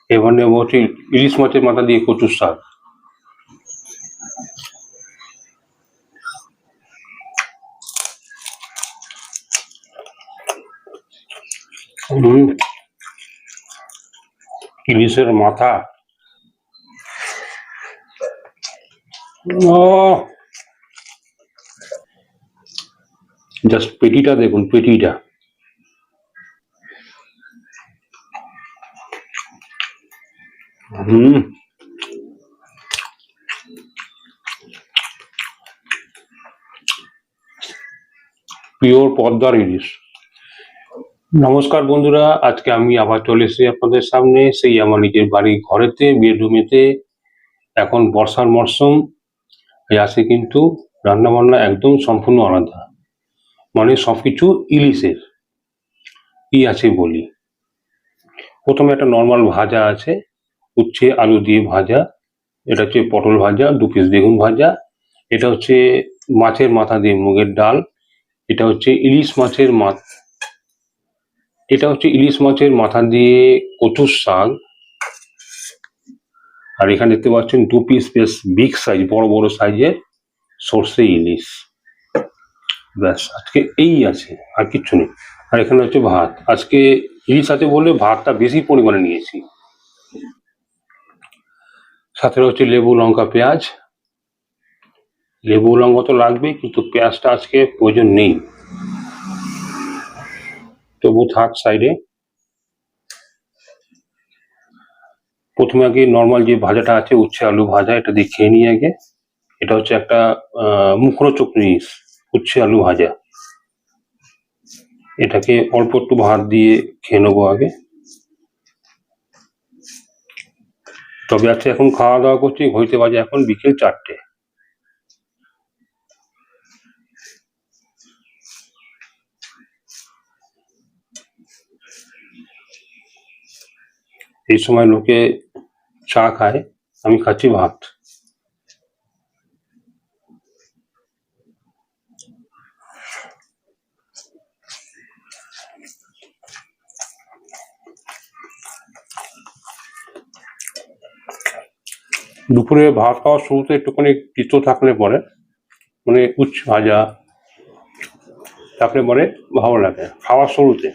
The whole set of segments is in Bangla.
এবার নেবো হচ্ছে ইলিশ মাছের মাথা দিয়ে কচুর শাক। ইলিশের মাথা, জাস্ট পেটিটা দেখুন, পেটিটা পিওর পদ্মার ইলিশ। নমস্কার বন্ধুরা, আজকে আমি আবার চলে এসেছি আপনাদের সামনে, সেই আমার নিজের বাড়ি ঘরেতে, বেডরুমেতে। এখন বর্ষার মরশুম আসে, কিন্তু রান্না বান্না একদম সম্পূর্ণ আলাদা, মানে সবকিছু ইলিশের। কি আছে বলি, প্রথমে একটা নর্মাল ভাজা আছে, উচ্ছে আলু দিয়ে ভাজা। এটা হচ্ছে পটল ভাজা, 2 পিস বেগুন ভাজা। এটা হচ্ছে মাছের মাথা দিয়ে মুগের ডাল। এটা হচ্ছে ইলিশ মাছের মাথা দিয়ে কচুর শাক। আর এখানে দেখতে পাচ্ছেন 2 পিস বেশ বিগ সাইজ, বড় বড় সাইজের সর্ষে ইলিশ। ব্যাস, আজকে এই আছে, আর কিচ্ছু নেই। আর এখানে হচ্ছে ভাত। আজকে ইলিশ আছে বলে ভাতটা বেশি পরিমাণে নিয়েছি। সাথে হচ্ছে লেবু, লঙ্কা, পেঁয়াজ। লেবু লঙ্কা তো লাগবেই, কিন্তু পেঁয়াজটা আজকে প্রয়োজন নেই, তবু থাক সাইডে। প্রথমে আগে নর্মাল যে ভাজাটা আছে, উচ্ছে আলু ভাজা, এটা দিয়ে খেয়ে নিই আগে। এটা হচ্ছে একটা মুখরোচক জিনিস, উচ্ছে আলু ভাজা। এটাকে অল্প একটু ভাত দিয়ে খেয়ে নেবো আগে। তবে আজকে এখন খাওয়া দাওয়া করছি, ঘড়িতে বাজে এখন বিকেল 4টে। এই সময় লোকে চা খায়, আমি খাচ্ছি ভাত। দুপুরে ভাত খাওয়ার শুরুতে একটুখানি তিতো থাকলে পরে, মানে উচ্ছে ভাজা থাকলে পরে ভালো লাগে খাওয়ার শুরুতে।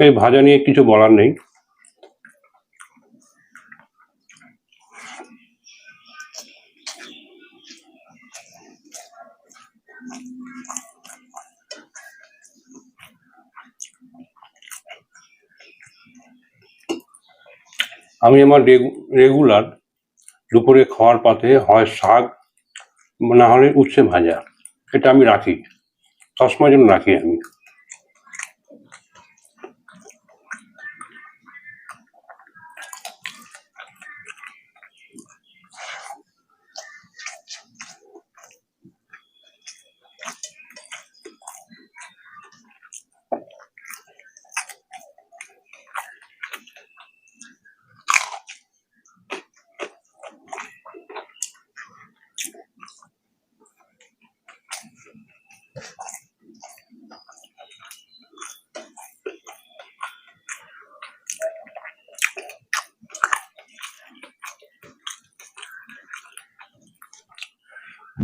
এই ভাজা নিয়ে কিছু বলার নেই। আমি আমার রেগুলার দুপুরে খাওয়ার পাতে হয় শাক, না হলে উচ্ছে ভাজা। এটা আমি রাখি, সবসময়ের জন্য রাখি আমি।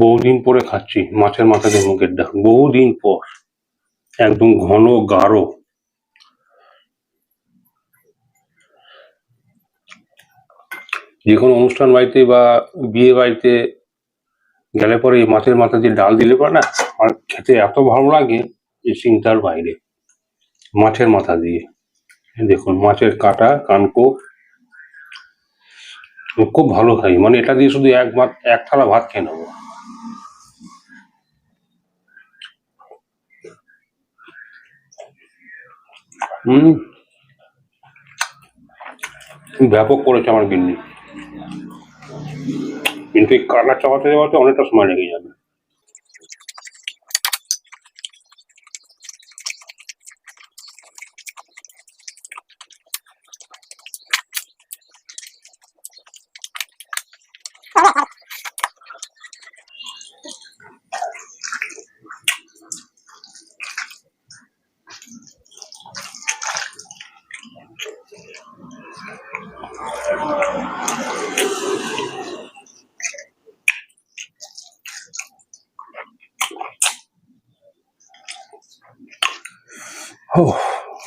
বহুদিন পরে খাচ্ছি মাছের মাথা দিয়ে মুগের ডাল, বহুদিন পর, একদম ঘন গাঢ়। যে কোনো অনুষ্ঠান বাড়িতে বা বিয়ে বাড়িতে গেলে পরে এই মাছের মাথা দিয়ে ডাল দিলে পরে না, আর খেতে এত ভালো লাগে যে চিন্তার বাইরে। মাছের মাথা দিয়ে দেখুন, মাছের কাটা, কানকো, খুব ভালো খাই। মানে এটা দিয়ে শুধু এক থালা ভাত খেয়ে নেবো। ব্যাপক করেছে আমার গিন্নি, কিন্তু এই কাটা চাপাতে যাওয়াতে অনেকটা সময় লেগে যাবে।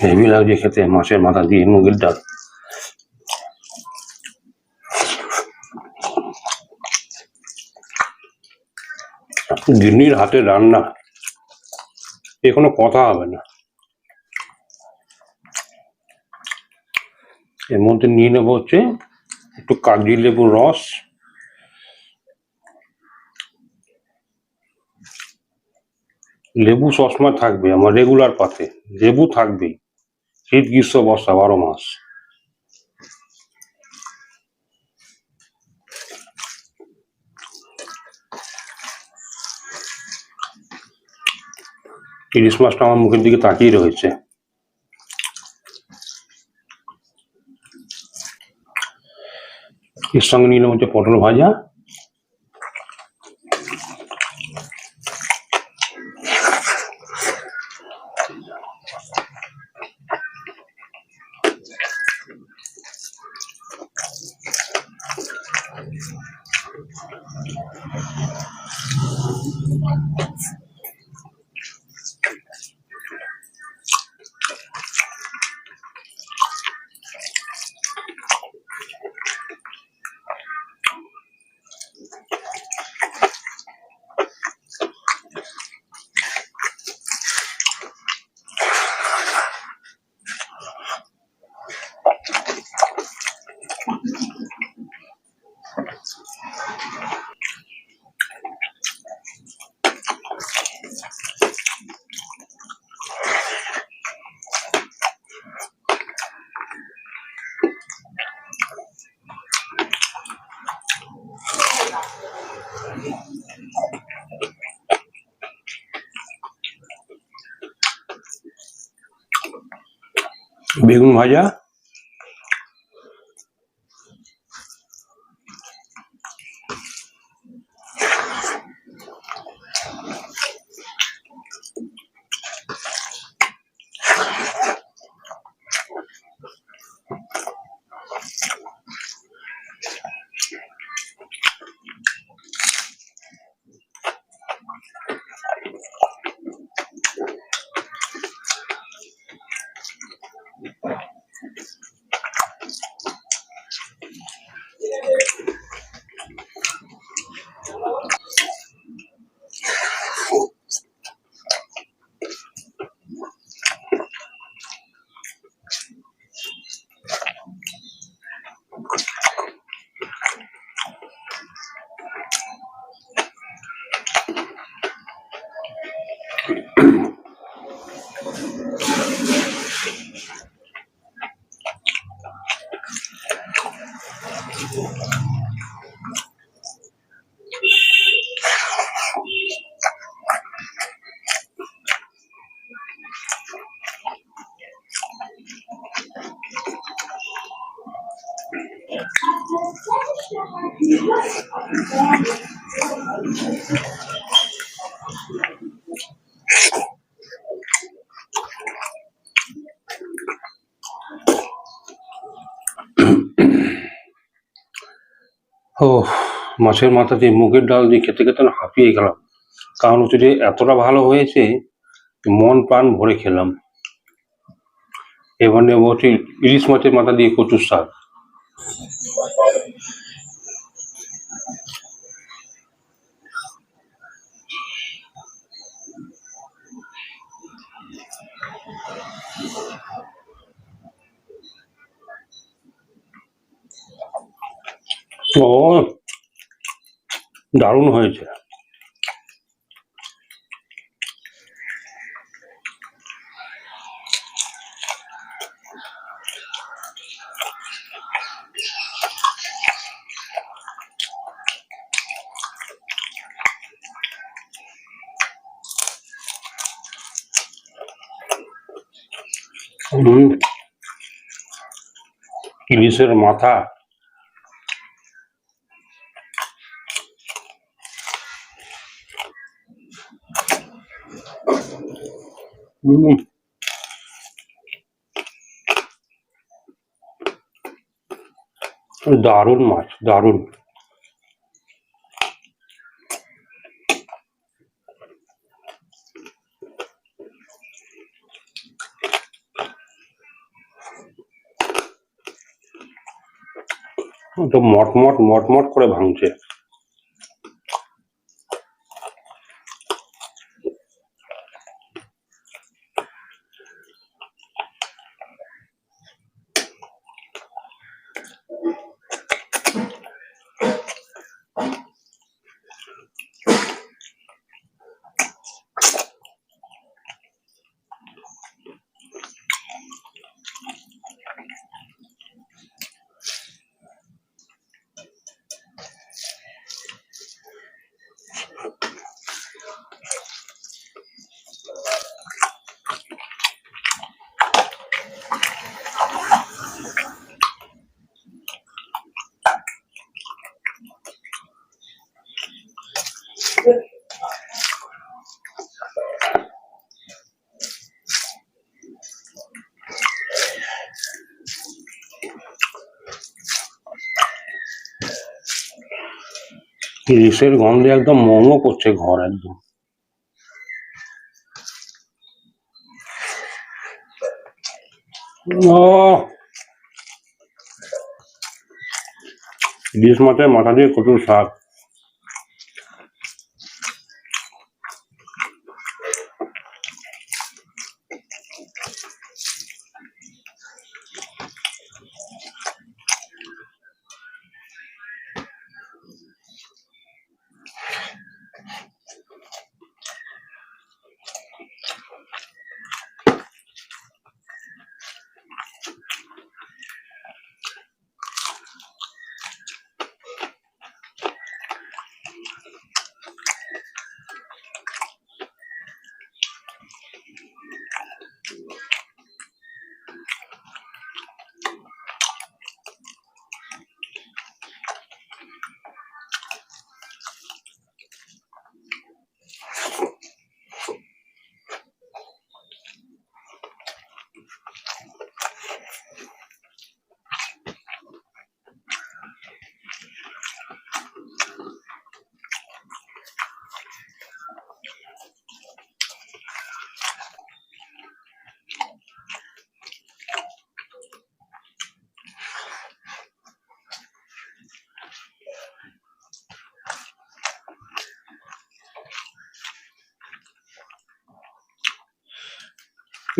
হেভি লাগছে খেতে মাছের মাথা দিয়ে মুগের ডাল। গিন্নির হাতে রান্না, এ কোনো কথা হবে না। এর মধ্যে নিয়ে নেবো হচ্ছে একটু কাগজি লেবুর রস, লেবু সবসময় থাকবে আমার রেগুলার পাতে, লেবু থাকবেই, শীত গ্রীষ্ম বর্ষা 12 মাস। ইলিশ মাছটা আমার মুখের দিকে তাকিয়ে রয়েছে। এর সঙ্গে নিলাম হচ্ছে পটল ভাজা, বেগুন ভাজা, মাছের মাথা দিয়ে মুগের ডাল দিয়ে খেতে খেতে না হাঁপিয়ে গেলাম। কারণ হচ্ছে যে এতটা ভালো হয়েছে, মন প্রাণ ভরে খেলাম। এবার নেবো হচ্ছে ইলিশ মাছের মাথা দিয়ে কচুর শাক। ও দারুণ হয়েছে। ইলিশের মাথা, দারুণ মাছ, দারুণ। তো মটমট মটমট করে ভাঙছে। ইলিশের গন্ধে একদম মোমো করছে ঘর একদম। ইলিশ মাছের মাথা দিয়ে কচুর শাক।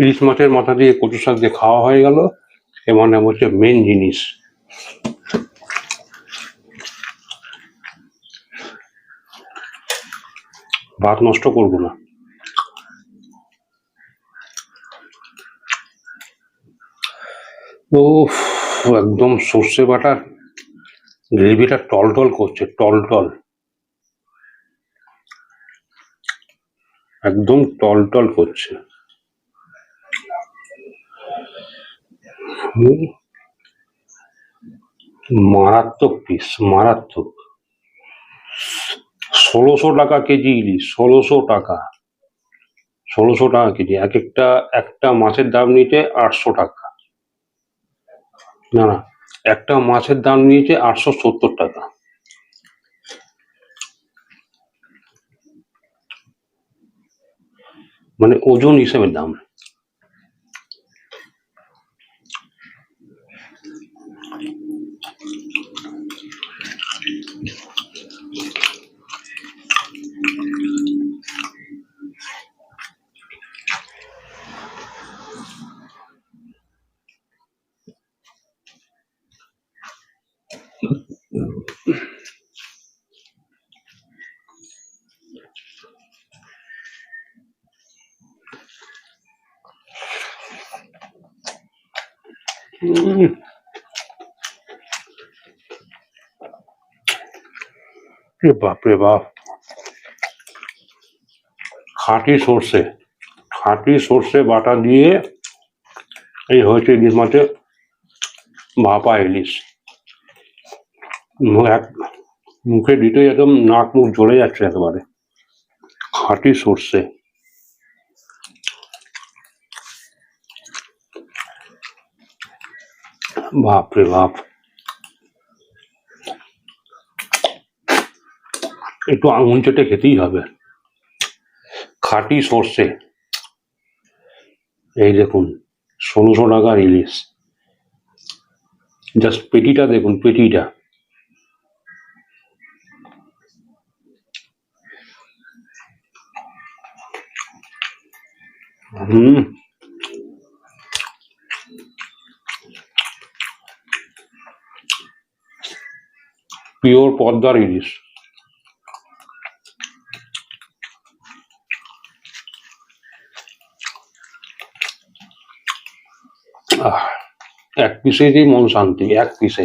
ইলিশ মাছের মাথা দিয়ে কচু শাক দিয়ে খাওয়া হয়ে গেল। এমন হচ্ছে মেন জিনিস, ভাত নষ্ট করবো না। ও একদম সর্ষে বাটার গ্রেভিটা টলটল করছে, টলটল, একদম টলটল করছে। মারাত্মক পিস, মারাত্মক। ১৬০০ টাকা কেজি ইলিশ, ১৬০০ টাকা, ১৬০০ টাকা কেজি। একটা মাছের দাম নিয়েছে ৮০০ টাকা, না একটা মাছের দাম নিয়েছে ৮৭০ টাকা। মানে ওজন হিসেবে দাম। বাপরে বাপ, খাঁটি সর্ষে, খাঁটি সর্ষে বাটা দিয়ে এই হয়েছে ইলিশ মাছের ভাপা ইলিশ। মুখে দিতে একদম নাক মুখ জ্বলে যাচ্ছে একেবারে। খাঁটি সর্ষে, বাপরে বাপ। একটু আঙুল চেটে খেতেই হবে। খাঁটি সর্ষে, এই দেখুন ১৬০০ টাকার ইলিশ। জাস্ট পেটিটা দেখুন, পেটিটা। হুম, পিওর পদ্মার ইলিশ। আহ, এক পিসেই মন শান্তি, এক পিসে।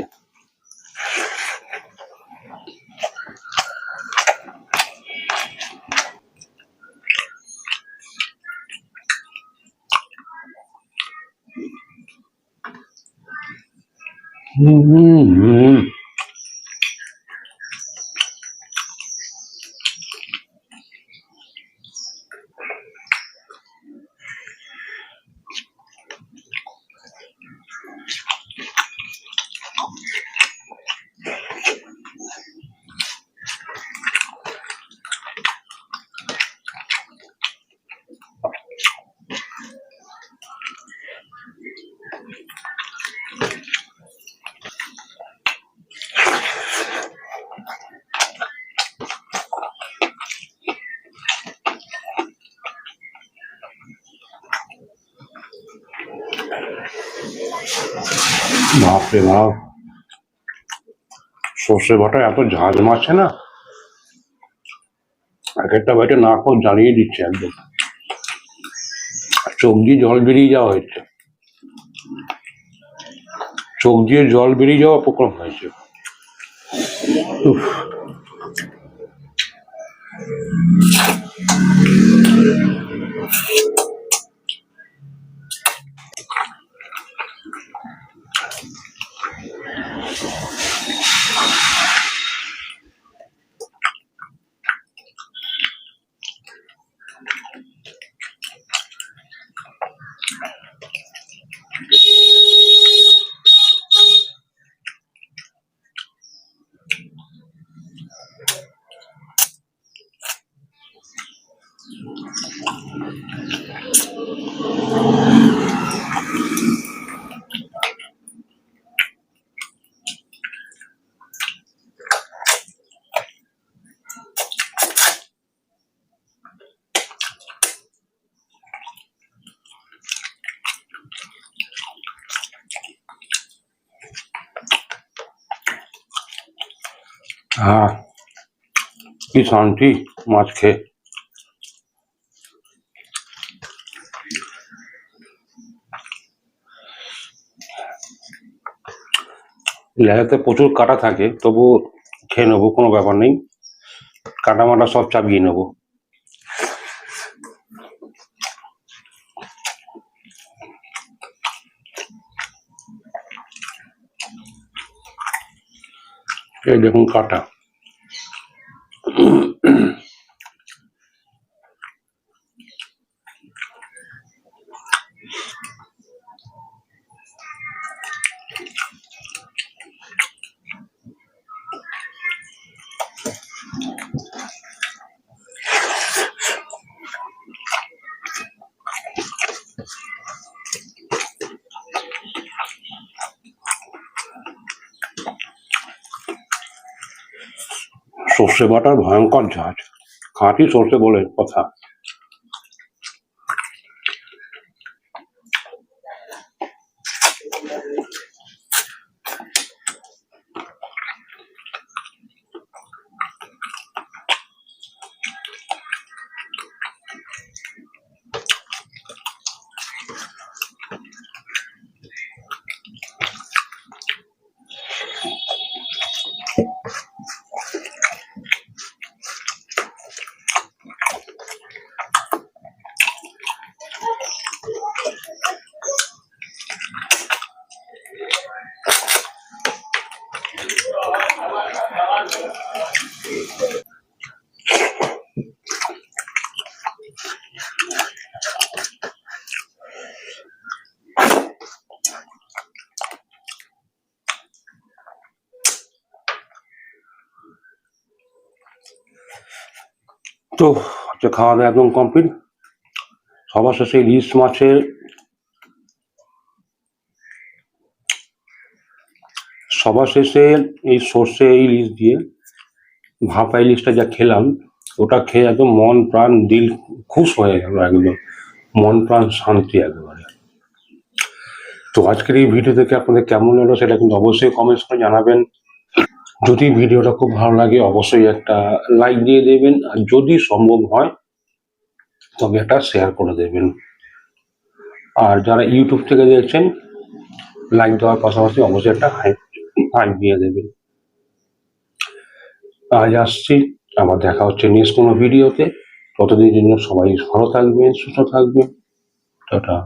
হুম। বাপরে বাপ, সর্ষে বাটা এত ঝাঁঝ মারছে না, এক একটা বাইটে নাক জ্বালিয়ে দিচ্ছে একদম। চোখ দিয়ে জল বেরিয়ে যাওয়া হয়েছে, চোখ দিয়ে জল বেরিয়ে যাওয়া উপক্রম হয়েছে। উফ, আহ, কি শান্তি মাছ খেয়ে। লেজাতে প্রচুর কাটা থাকে, তবু খেয়ে নেবো, কোনো ব্যাপার নেই। কাটা মাটা সব চাপিয়ে নেবো। এই দেখুন কাটা। সর্ষে বাটার ভয়ঙ্কর ঝাঁজ, খাঁটি সর্ষে বলে কথা। তো আজকে খাওয়া দাওয়া একদম কমপ্লিট। সবার শেষে ইলিশ মাছের এই সর্ষে ইলিশ দিয়ে ভাপা ইলিশটা যা খেলাম, ওটা খেয়ে একদম মন প্রাণ দিল খুশ হয়ে গেল, একদম মন প্রাণ শান্তি একেবারে। তো আজকের এই ভিডিও থেকে আপনাদের কেমন হলো সেটা কিন্তু অবশ্যই কমেন্টস করে জানাবেন। যদি ভিডিওটা খুব ভালো লাগে অবশ্যই একটা লাইক দিয়ে দেবেন, আর যদি সম্ভব হয় তবে একটা শেয়ার করে দেবেন। আর যারা ইউটিউব থেকে দেখছেন, লাইক দেওয়ার পাশাপাশি অবশ্যই একটা হাইপ দিয়ে দেবেন। আজ আসছি, আবার দেখা হচ্ছে নেক্সট কোনো ভিডিওতে। ততদিনের জন্য সবাই ভালো থাকবেন, সুস্থ থাকবেন। টাটা।